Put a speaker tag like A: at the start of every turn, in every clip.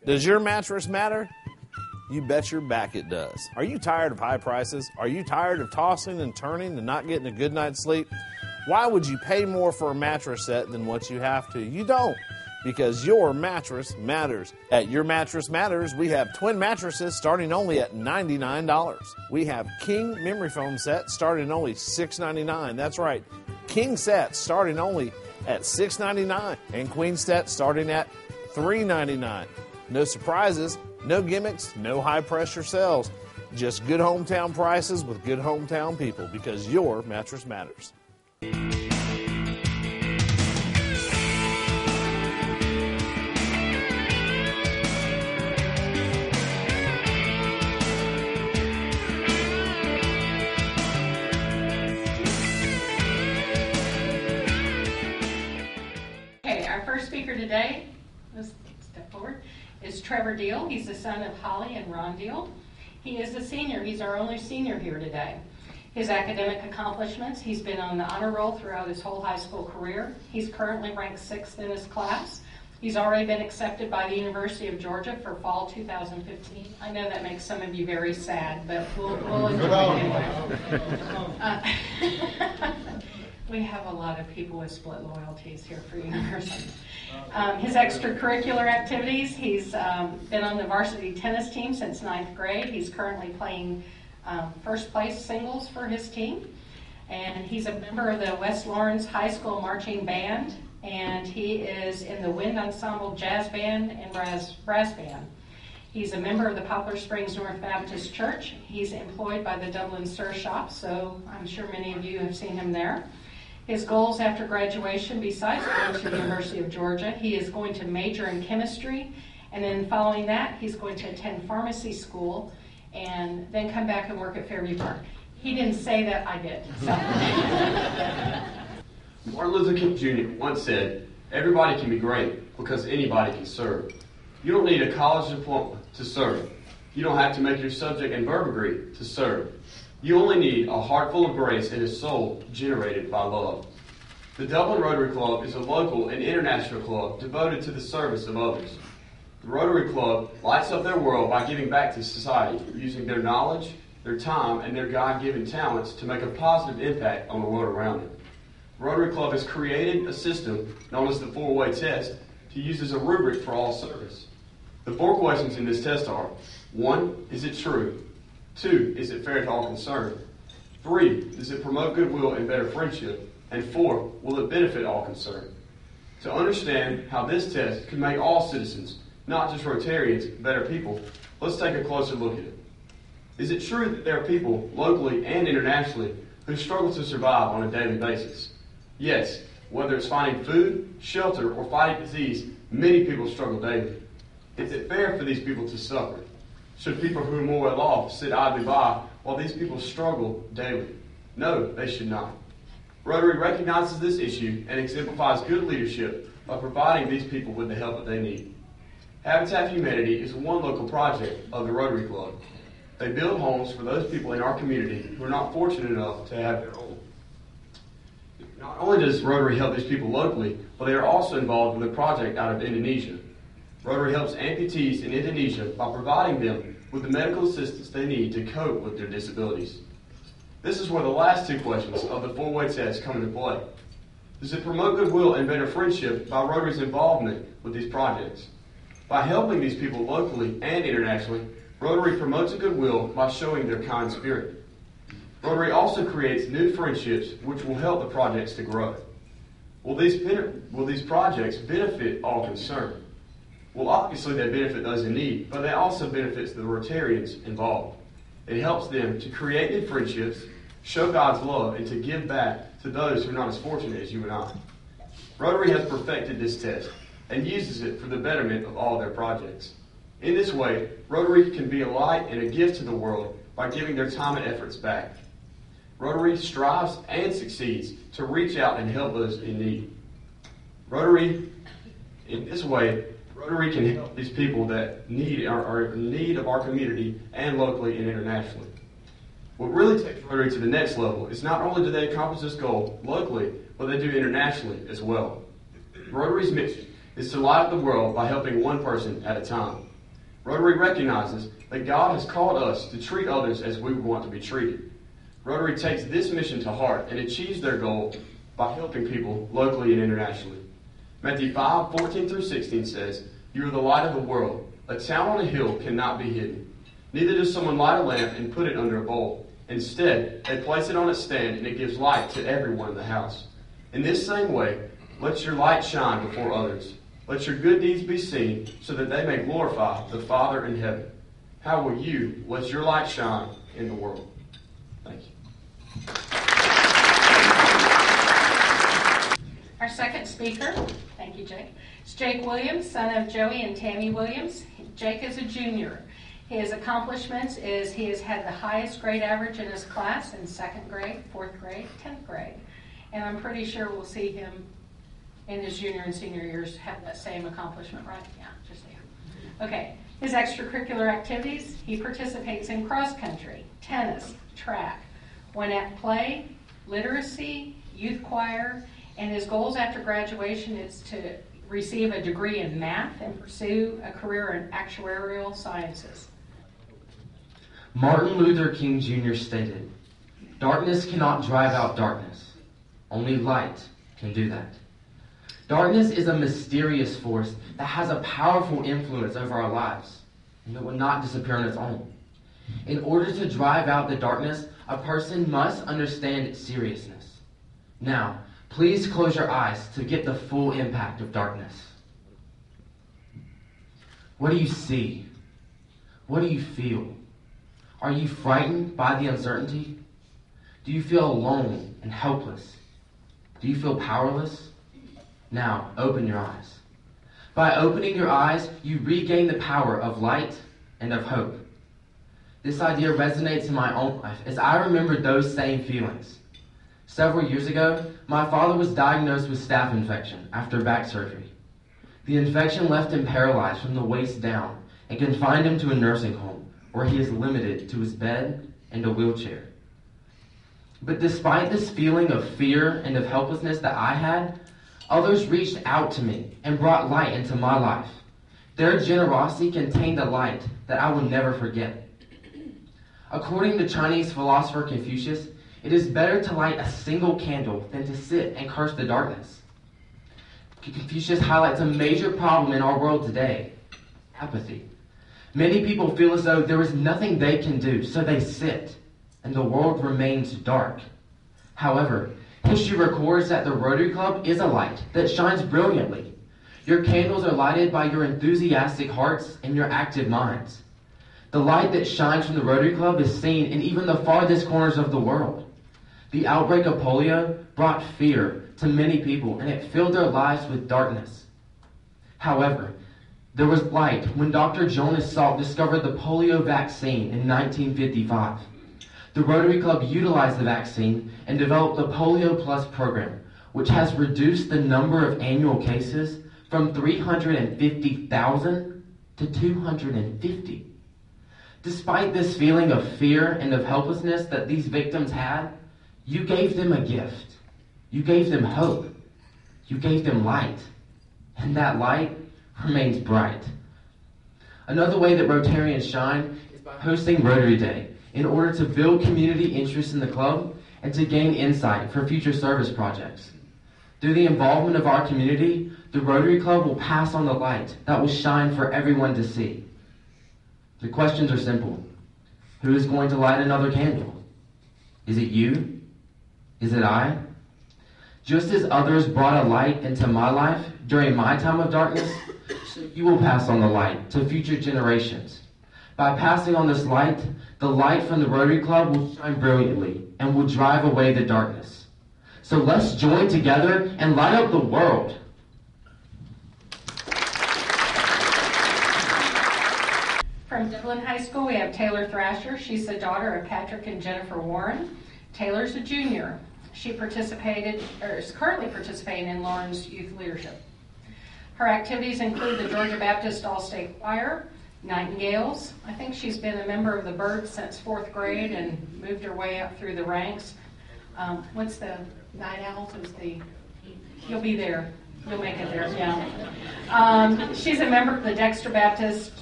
A: Does your mattress matter? You bet your back it does. Are you tired of high prices? Are you tired of tossing and turning and not getting a good night's sleep? Why would you pay more for a mattress set than what you have to? You don't, because your mattress matters. At Your Mattress Matters, we have twin mattresses starting only at $99. We have king memory foam sets starting only $6.99. That's right, king sets starting only at $6.99 and queen sets starting at $3.99. No surprises, no gimmicks, no high-pressure sales. Just good hometown prices with good hometown people, because your mattress matters.
B: Okay, our first speaker today, let's step forward, is Trevor Deal. He's the son of Holly and Ron Deal. He is a senior. He's our only senior here today. His academic accomplishments, he's been on the honor roll throughout his whole high school career. He's currently ranked 6th in his class. He's already been accepted by the University of Georgia for fall 2015. I know that makes some of you very sad, but we'll enjoy it anyway. We have a lot of people with split loyalties here for university. His extracurricular activities, he's been on the varsity tennis team since 9th grade. He's currently playing first place singles for his team. And he's a member of the West Lawrence High School Marching Band. And he is in the Wind Ensemble Jazz Band and Brass Band. He's a member of the Poplar Springs North Baptist Church. He's employed by the Dublin Sur Shop, so I'm sure many of you have seen him there. His goals after graduation, besides going to the University of Georgia, he is going to major in chemistry, and then following that, he's going to attend pharmacy school, and then come back and work at Fairview Park. He didn't say that, I did. So.
C: Martin Luther King Jr. once said, "Everybody can be great because anybody can serve." You don't need a college diploma to serve. You don't have to make your subject and verb degree to serve. You only need a heart full of grace and a soul generated by love. The Dublin Rotary Club is a local and international club devoted to the service of others. The Rotary Club lights up their world by giving back to society, using their knowledge, their time, and their God-given talents to make a positive impact on the world around them. The Rotary Club has created a system known as the 4-way test to use as a rubric for all service. The 4 questions in this test are: 1, is it true? 2, is it fair to all concerned? 3, does it promote goodwill and better friendship? And 4, will it benefit all concerned? To understand how this test can make all citizens, not just Rotarians, better people, let's take a closer look at it. Is it true that there are people, locally and internationally, who struggle to survive on a daily basis? Yes, whether it's finding food, shelter, or fighting disease, many people struggle daily. Is it fair for these people to suffer? Should people who are more well off sit idly by while these people struggle daily? No, they should not. Rotary recognizes this issue and exemplifies good leadership by providing these people with the help that they need. Habitat for Humanity is one local project of the Rotary Club. They build homes for those people in our community who are not fortunate enough to have their own. Not only does Rotary help these people locally, but they are also involved with a project out of Indonesia. Rotary helps amputees in Indonesia by providing them with the medical assistance they need to cope with their disabilities. This is where the last 2 questions of the 4-way test come into play. Does it promote goodwill and better friendship by Rotary's involvement with these projects? By helping these people locally and internationally, Rotary promotes a goodwill by showing their kind spirit. Rotary also creates new friendships which will help the projects to grow. Will these projects benefit all concerned? Well, obviously they benefit those in need, but they also benefit the Rotarians involved. It helps them to create new friendships, show God's love, and to give back to those who are not as fortunate as you and I. Rotary has perfected this test and uses it for the betterment of all their projects. In this way, Rotary can be a light and a gift to the world by giving their time and efforts back. Rotary strives and succeeds to reach out and help those in need. In this way, Rotary can help these people that are in need of our community and locally and internationally. What really takes Rotary to the next level is not only do they accomplish this goal locally, but they do internationally as well. Rotary's mission is to light up the world by helping one person at a time. Rotary recognizes that God has called us to treat others as we would want to be treated. Rotary takes this mission to heart and achieves their goal by helping people locally and internationally. Matthew 5:14 through 16 says, "You are the light of the world. A town on a hill cannot be hidden. Neither does someone light a lamp and put it under a bowl. Instead, they place it on its stand, and it gives light to everyone in the house. In this same way, let your light shine before others. Let your good deeds be seen, so that they may glorify the Father in heaven. How will you let your light shine in the world?" Thank you.
B: Our second speaker, thank you, Jake, is Jake Williams, son of Joey and Tammy Williams. Jake is a junior. His accomplishments is he has had the highest grade average in his class in 2nd grade, 4th grade, 10th grade. And I'm pretty sure we'll see him in his junior and senior years have that same accomplishment, right? Yeah, just there. Okay, his extracurricular activities, he participates in cross country, tennis, track, when at play, literacy, youth choir, and his goals after graduation is to receive a degree in math and pursue a career in actuarial sciences.
D: Martin Luther King Jr. stated, "Darkness cannot drive out darkness. Only light can do that." Darkness is a mysterious force that has a powerful influence over our lives, and it will not disappear on its own. In order to drive out the darkness, a person must understand its seriousness. Now, please close your eyes to get the full impact of darkness. What do you see? What do you feel? Are you frightened by the uncertainty? Do you feel alone and helpless? Do you feel powerless? Now, open your eyes. By opening your eyes, you regain the power of light and of hope. This idea resonates in my own life as I remember those same feelings. Several years ago, my father was diagnosed with staph infection after back surgery. The infection left him paralyzed from the waist down and confined him to a nursing home where he is limited to his bed and a wheelchair. But despite this feeling of fear and of helplessness that I had, others reached out to me and brought light into my life. Their generosity contained a light that I will never forget. According to Chinese philosopher Confucius, it is better to light a single candle than to sit and curse the darkness. Confucius highlights a major problem in our world today: apathy. Many people feel as though there is nothing they can do, so they sit, and the world remains dark. However, history records that the Rotary Club is a light that shines brilliantly. Your candles are lighted by your enthusiastic hearts and your active minds. The light that shines from the Rotary Club is seen in even the farthest corners of the world. The outbreak of polio brought fear to many people, and it filled their lives with darkness. However, there was light when Dr. Jonas Salk discovered the polio vaccine in 1955. The Rotary Club utilized the vaccine and developed the Polio Plus program, which has reduced the number of annual cases from 350,000 to 250. Despite this feeling of fear and of helplessness that these victims had, you gave them a gift. You gave them hope. You gave them light. And that light remains bright. Another way that Rotarians shine is by hosting Rotary Day in order to build community interest in the club and to gain insight for future service projects. Through the involvement of our community, the Rotary Club will pass on the light that will shine for everyone to see. The questions are simple. Who is going to light another candle? Is it you? Is it I? Just as others brought a light into my life during my time of darkness, so you will pass on the light to future generations. By passing on this light, the light from the Rotary Club will shine brilliantly and will drive away the darkness. So let's join together and light up the world.
B: From Dublin High School, we have Taylor Thrasher. She's the daughter of Patrick and Jennifer Warren. Taylor's a junior. She is currently participating in Lauren's youth leadership. Her activities include the Georgia Baptist All-State Choir, Nightingales. I think she's been a member of the Birds since 4th grade and moved her way up through the ranks. What's the Night Owls? You'll be there. You'll make it there, yeah. She's a member of the Dexter Baptist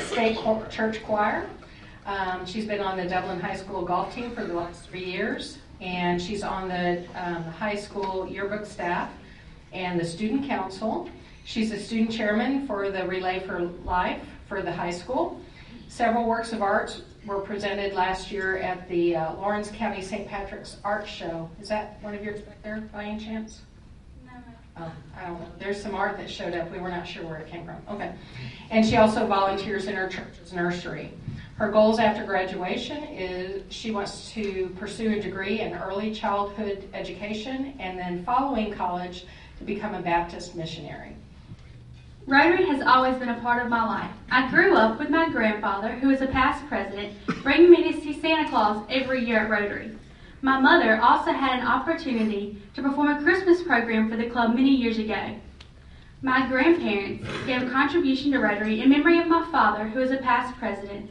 B: State Church Choir. She's been on the Dublin High School golf team for the last 3 years, and she's on the high school yearbook staff and the student council. She's a student chairman for the Relay for Life for the high school. Several works of art were presented last year at the Lawrence County St. Patrick's Art Show. Is that one of yours back there by any chance? Oh, I don't know. There's some art that showed up. We were not sure where it came from. Okay. And she also volunteers in her church's nursery. Her goals after graduation is she wants to pursue a degree in early childhood education and then following college to become a Baptist missionary.
E: Rotary has always been a part of my life. I grew up with my grandfather, who is a past president, bringing me to see Santa Claus every year at Rotary. My mother also had an opportunity to perform a Christmas program for the club many years ago. My grandparents gave a contribution to Rotary in memory of my father, who is a past president.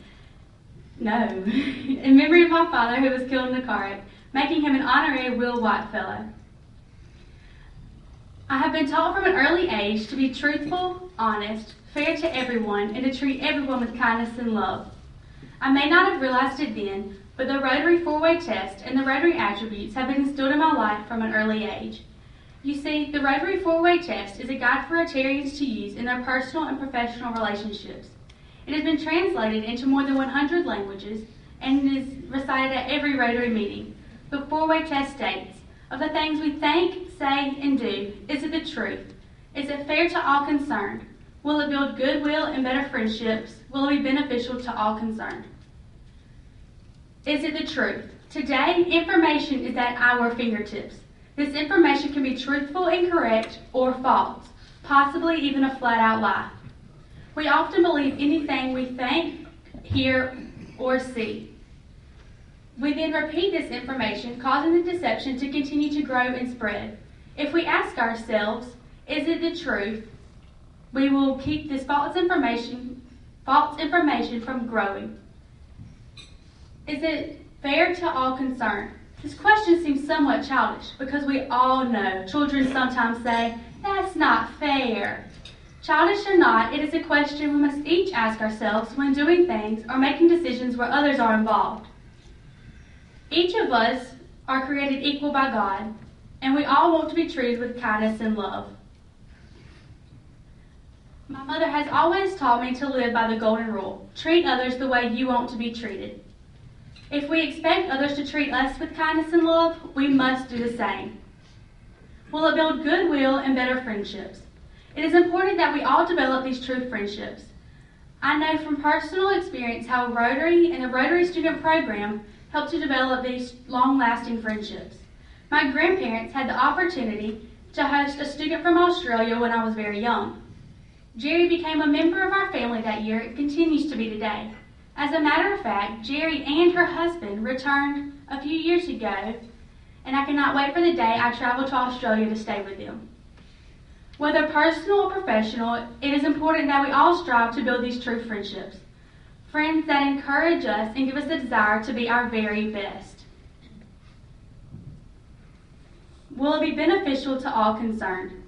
E: In memory of my father, who was killed in a car wreck, making him an honorary Will White Fellow. I have been taught from an early age to be truthful, honest, fair to everyone, and to treat everyone with kindness and love. I may not have realized it then, but the Rotary four-way test and the Rotary attributes have been instilled in my life from an early age. You see, the Rotary four-way test is a guide for Rotarians to use in their personal and professional relationships. It has been translated into more than 100 languages and is recited at every Rotary meeting. The four-way test states, of the things we think, say, and do, is it the truth? Is it fair to all concerned? Will it build goodwill and better friendships? Will it be beneficial to all concerned? Is it the truth? Today, information is at our fingertips. This information can be truthful and correct or false, possibly even a flat-out lie. We often believe anything we think, hear, or see. We then repeat this information, causing the deception to continue to grow and spread. If we ask ourselves, is it the truth? We will keep this false information from growing. Is it fair to all concerned? This question seems somewhat childish because we all know children sometimes say, that's not fair. Childish or not, it is a question we must each ask ourselves when doing things or making decisions where others are involved. Each of us are created equal by God, and we all want to be treated with kindness and love. My mother has always taught me to live by the golden rule, treat others the way you want to be treated. If we expect others to treat us with kindness and love, we must do the same. Will it build goodwill and better friendships? It is important that we all develop these true friendships. I know from personal experience how Rotary and the Rotary Student Program help to develop these long-lasting friendships. My grandparents had the opportunity to host a student from Australia when I was very young. Jerry became a member of our family that year and continues to be today. As a matter of fact, Jerry and her husband returned a few years ago, and I cannot wait for the day I travel to Australia to stay with them. Whether personal or professional, it is important that we all strive to build these true friendships. Friends that encourage us and give us the desire to be our very best. Will it be beneficial to all concerned?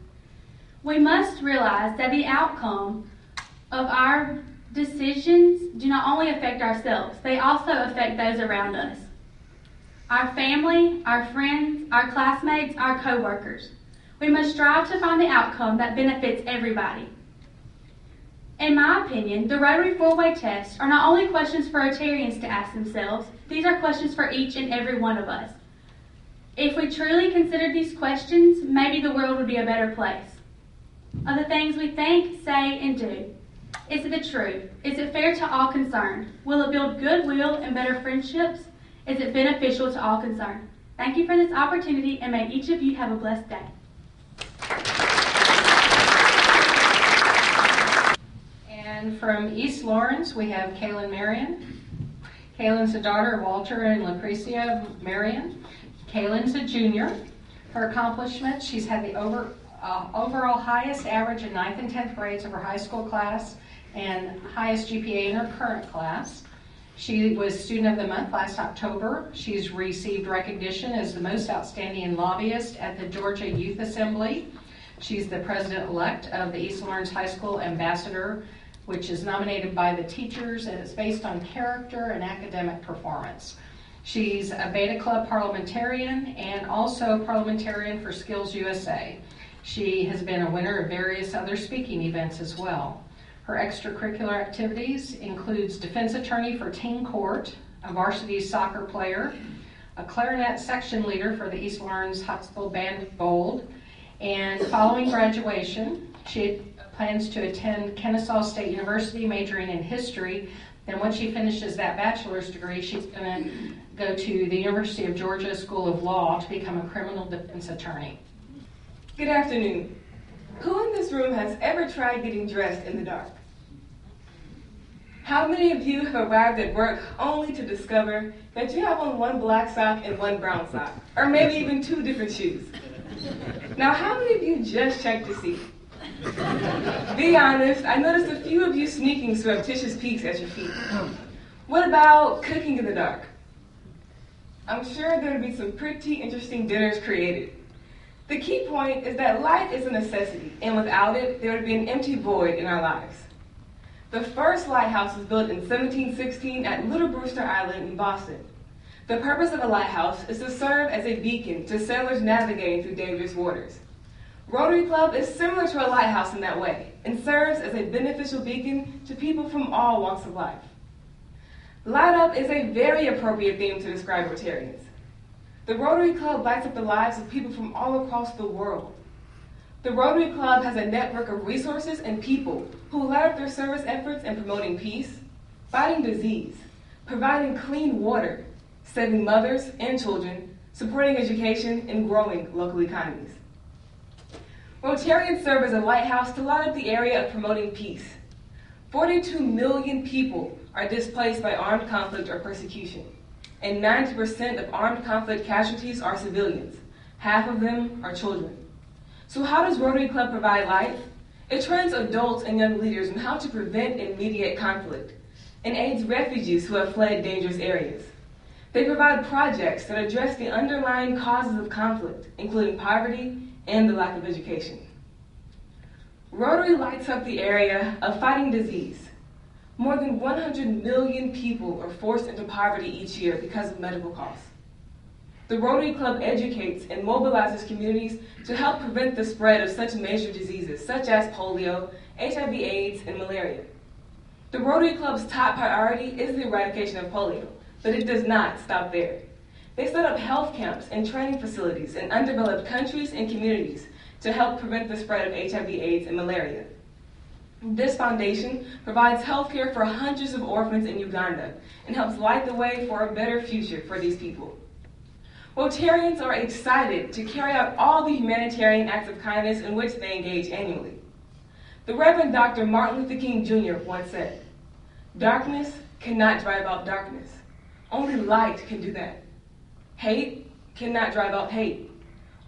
E: We must realize that the outcome of our decisions do not only affect ourselves, they also affect those around us. Our family, our friends, our classmates, our co-workers. We must strive to find the outcome that benefits everybody. In my opinion, the Rotary four-way tests are not only questions for Rotarians to ask themselves, these are questions for each and every one of us. If we truly considered these questions, maybe the world would be a better place. Of the things we think, say, and do, is it the truth? Is it fair to all concerned? Will it build goodwill and better friendships? Is it beneficial to all concerned? Thank you for this opportunity, and may each of you have a blessed day.
B: And from East Lawrence, we have Kaylin Marion. Kaylin's the daughter of Walter and Lucretia Marion. Kaylin's a junior. Her accomplishments, she's had the overall highest average in 9th and 10th grades of her high school class and highest GPA in her current class. She was Student of the Month last October. She's received recognition as the most outstanding lobbyist at the Georgia Youth Assembly. She's the president-elect of the East Lawrence High School Ambassador, which is nominated by the teachers, and it's based on character and academic performance. She's a Beta Club parliamentarian and also parliamentarian for Skills USA. She has been a winner of various other speaking events as well. Her extracurricular activities includes defense attorney for Teen Court, a varsity soccer player, a clarinet section leader for the East Lawrence High School Band of Gold, and following graduation, she plans to attend Kennesaw State University majoring in history. Then once she finishes that bachelor's degree, she's going to go to the University of Georgia School of Law to become a criminal defense attorney.
F: Good afternoon. Who in this room has ever tried getting dressed in the dark? How many of you have arrived at work only to discover that you have on one black sock and one brown sock, or maybe even two different shoes? Now, how many of you just checked to see? Be honest, I noticed a few of you sneaking surreptitious peeks at your feet. What about cooking in the dark? I'm sure there would be some pretty interesting dinners created. The key point is that light is a necessity, and without it, there would be an empty void in our lives. The first lighthouse was built in 1716 at Little Brewster Island in Boston. The purpose of a lighthouse is to serve as a beacon to sailors navigating through dangerous waters. Rotary Club is similar to a lighthouse in that way and serves as a beneficial beacon to people from all walks of life. Light Up is a very appropriate theme to describe Rotarians. The Rotary Club lights up the lives of people from all across the world. The Rotary Club has a network of resources and people who light up their service efforts in promoting peace, fighting disease, providing clean water, saving mothers and children, supporting education, and growing local economies. Rotarians serve as a lighthouse to light up the area of promoting peace. 42 million people are displaced by armed conflict or persecution, and 90% of armed conflict casualties are civilians. Half of them are children. So how does Rotary Club provide light? It trains adults and young leaders on how to prevent and mediate conflict, and aids refugees who have fled dangerous areas. They provide projects that address the underlying causes of conflict, including poverty and the lack of education. Rotary lights up the area of fighting disease. More than 100 million people are forced into poverty each year because of medical costs. The Rotary Club educates and mobilizes communities to help prevent the spread of such major diseases such as polio, HIV/AIDS, and malaria. The Rotary Club's top priority is the eradication of polio, but it does not stop there. They set up health camps and training facilities in undeveloped countries and communities to help prevent the spread of HIV/AIDS, and malaria. This foundation provides health care for hundreds of orphans in Uganda and helps light the way for a better future for these people. Rotarians are excited to carry out all the humanitarian acts of kindness in which they engage annually. The Reverend Dr. Martin Luther King Jr. once said, "Darkness cannot drive out darkness. Only light can do that. Hate cannot drive out hate.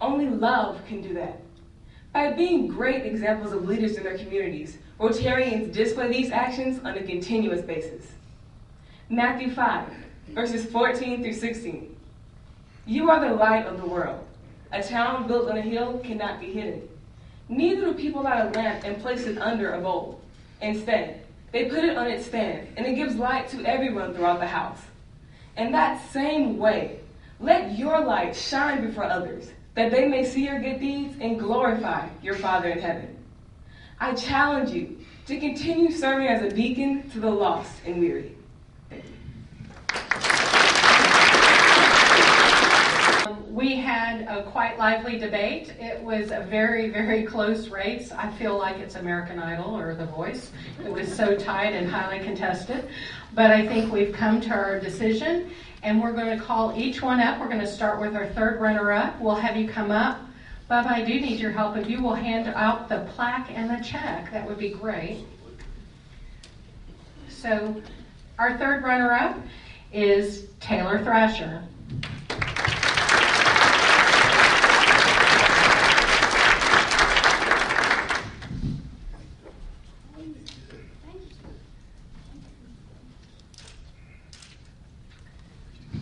F: Only love can do that." By being great examples of leaders in their communities, Rotarians display these actions on a continuous basis. Matthew 5, verses 14 through 16. "You are the light of the world. A town built on a hill cannot be hidden. Neither do people light a lamp and place it under a bowl. Instead, they put it on its stand, and it gives light to everyone throughout the house. In that same way, let your light shine before others, that they may see your good deeds and glorify your Father in heaven." I challenge you to continue serving as a beacon to the lost and weary. Thank you.
B: We had a quite lively debate. It was a very, very close race. I feel like it's American Idol or The Voice. It was so tight and highly contested. But I think we've come to our decision, and we're going to call each one up. We're going to start with our third runner-up. We'll have you come up. Bubba, I do need your help. If you will hand out the plaque and the check, that would be great. So our third runner-up is Taylor Thrasher.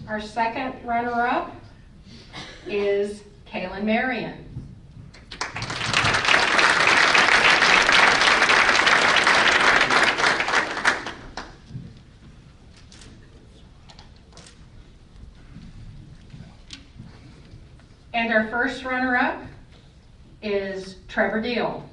B: Our second runner-up is Kaylin Marion. And our first runner-up is Trevor Deal.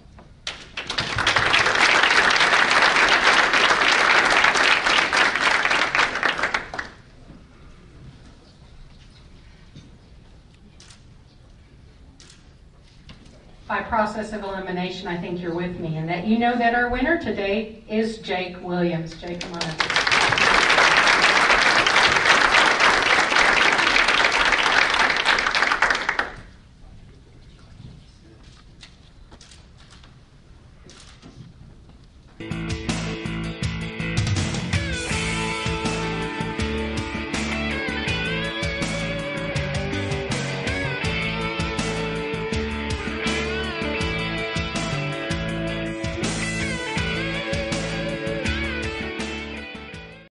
B: By process of elimination, I think you're with me, and that you know that our winner today is Jake Williams. Jake, come on up.